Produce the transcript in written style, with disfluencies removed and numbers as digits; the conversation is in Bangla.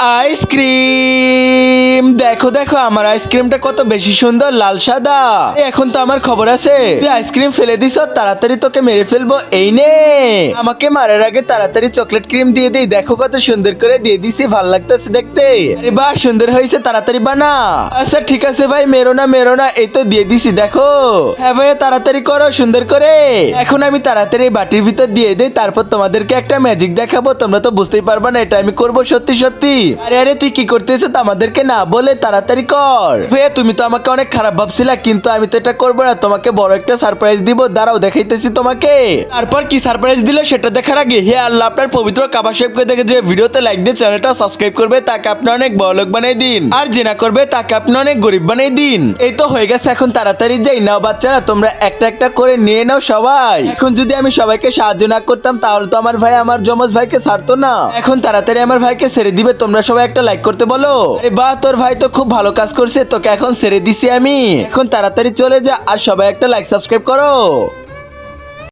আইসক্রিম দেখো দেখো আমার আইসক্রিমটা কত বেশি সুন্দর লাল সাদা। এখন তো আমার খবর আছে, তুই আইসক্রিম ফেলে দিস, তাড়াতাড়ি তোকে মেরে ফেলবো। এই নে, আমাকে মারার আগে তাড়াতাড়ি চকলেট ক্রিম দিয়ে দিই। দেখো কত সুন্দর করে দিয়ে দিছি, ভাল লাগতেছে দেখতে। আরে বাহ, সুন্দর হয়েছে, তাড়াতাড়ি বানা। আচ্ছা ঠিক আছে ভাই, মেরো না, এই তো দিয়ে দিছি দেখো। হ্যাঁ ভাইয়া, তাড়াতাড়ি করো সুন্দর করে। এখন আমি তাড়াতাড়ি এই বাটির ভিতর দিয়ে দিই, তারপর তোমাদেরকে একটা ম্যাজিক দেখাবো। তোমরা তো বুঝতেই পারবা না এটা আমি করবো সত্যি সত্যি। আরে আরে, তুই কি করতেছিস আমাদেরকে না বলে? তাড়াতাড়ি কর ভাইয়া। তুমি তো আমাকে অনেক খারাপ ভাবছিলা, কিন্তু আমি তো এটা করবো না। তোমাকে বড় একটা সারপ্রাইজ দিব, দাঁড়াও দেখাইতেছি তোমাকে। তারপর কি সারপ্রাইজ দিল সেটা দেখার আগে হে আল্লাহ, আপনার পবিত্র কাবা শরীফকে দেখে যে ভিডিওতে লাইক দিয়ে চ্যানেলটা সাবস্ক্রাইব করবে, তাকে আপনি অনেক বড়লোক বানাই দিন। আর যে না করবে তাকে আপনি অনেক গরিব বানাই দিন। এই তো হয়ে গেছে, এখন তাড়াতাড়ি যাই। নাও বাচ্চারা, তোমরা একটা একটা করে নিয়ে নাও সবাই। এখন যদি আমি সবাইকে সাহায্য না করতাম তাহলে তো আমার ভাই আমার যমজ ভাইকে ছাড়তো না। এখন তাড়াতাড়ি আমার ভাইকে ছেড়ে দিবে। তোমরা সবাই একটা লাইক করতে বলো। আরে বাহ, তোর ভাই তো খুব ভালো কাজ করছে, তোকে এখন ছেড়ে দিছি আমি। এখন তাড়াতাড়ি চলে যা, আর সবাই একটা লাইক সাবস্ক্রাইব করো।